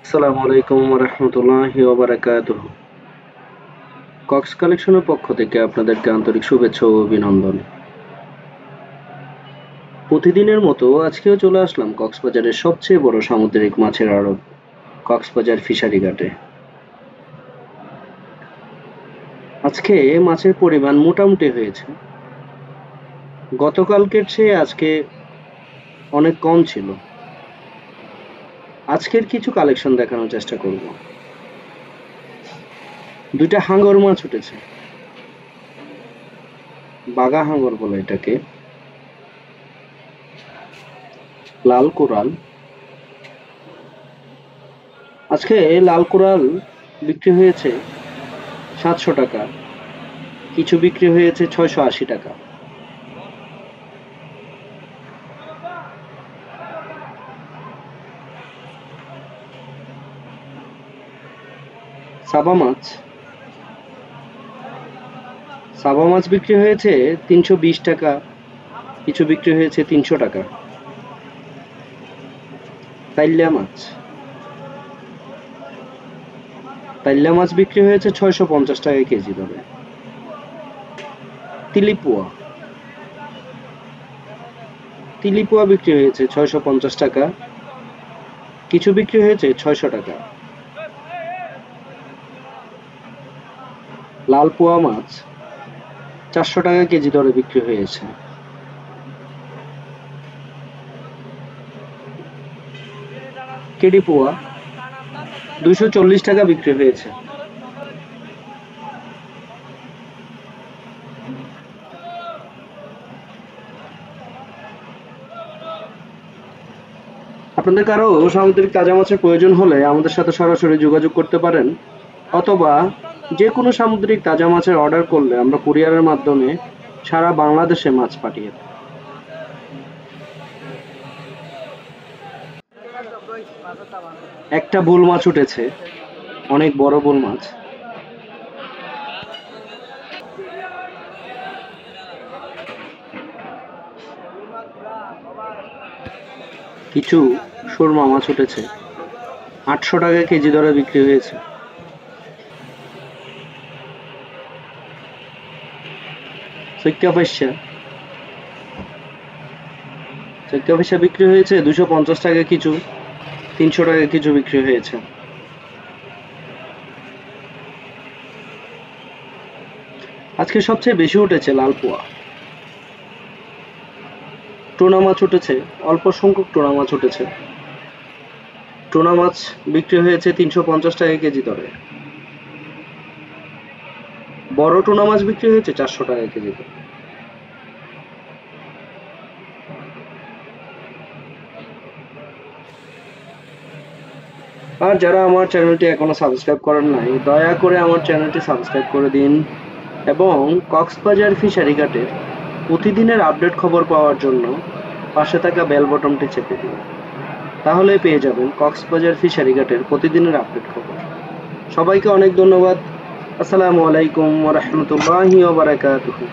আসসালামু আলাইকুম ওয়া রাহমাতুল্লাহি ওয়া বারাকাতুহু। কক্স কালেকশনের পক্ষ থেকে আপনাদেরকে আন্তরিক শুভেচ্ছা ও অভিনন্দন। প্রতিদিনের মতো আজকেও চলে আসলাম কক্সবাজারের সবচেয়ে বড় সামুদ্রিক মাছের আড়ত কক্সবাজার ফিশারি ঘাটে। আজকে মাছের পরিমাণ মোটামুটি হয়েছে। গতকালকের চেয়ে আজকে অনেক কম ছিল। আজকের কিছু কালেকশন দেখানোর চেষ্টা করব। দুইটা হাঙ্গর মাছ উঠেছে, বাগা হাঙ্গর বলে এটাকে। লাল কোরাল। আজকে লাল কোরাল বিক্রি হয়েছে 700 টাকা, কিছু বিক্রি হয়েছে 680 টাকা। সাবা মাছ বিক্রি হয়েছে 320 টাকা, কিছু বিক্রি হয়েছে 300 টাকা। তাইল্লা মাছ বিক্রি হয়েছে 650 টাকা কেজি দরে। তিলিপুয়া বিক্রি হয়েছে 650 টাকা, কিছু বিক্রি হয়েছে 600 টাকা। লাল পোয়া মাছ 400 টাকা কেজি দরে বিক্রি হয়েছে। কেডি পোয়া 240 টাকা বিক্রি হয়েছে। আপনাদের কারো সামুদ্রিক তাজা মাছের প্রয়োজন হলে আমাদের সাথে সরাসরি যোগাযোগ করতে পারেন, অথবা যে কোনো সামুদ্রিক তাজা মাছের অর্ডার করলে আমরা কুরিয়ারের মাধ্যমে সারা বাংলাদেশে মাছ পাঠিয়ে দিই। একটা বুল মাছ উঠেছে, অনেক বড় বুল মাছ। কিছু সুরমা মাছ উঠেছে, 800 টাকা কেজি দরে বিক্রি হয়েছে। চৈক্কা পয়সা বিক্রি হয়েছে 250 টাকা কিছু, 300 টাকা কিছু বিক্রি হয়েছে। আজকে সবচেয়ে বেশি উঠেছে লাল পোয়া। টুনা মাছ উঠেছে, অল্প সংখ্যক টুনা মাছ উঠেছে। টুনা মাছ বিক্রি হয়েছে 350 টাকা কেজি দরে। বড় টুনা মাছ বিক্রি হয়েছে 400 টাকা কেজি দরে। আর যারা আমার চ্যানেলটি এখনো সাবস্ক্রাইব করেন নাই, দয়া করে আমার চ্যানেলটি সাবস্ক্রাইব করে দিন এবং কক্সবাজার ফিশারি ঘাটের প্রতিদিনের আপডেট খবর পাওয়ার জন্য পাশে থাকা বেল বটনটি চেপে দিন। তাহলে পেয়ে যাবেন কক্সবাজার ফিশারি ঘাটের প্রতিদিনের আপডেট খবর। সবাইকে অনেক ধন্যবাদ। আসসালামু আলাইকুম ওয়া রাহমাতুল্লাহি ওয়া বারাকাতুহু।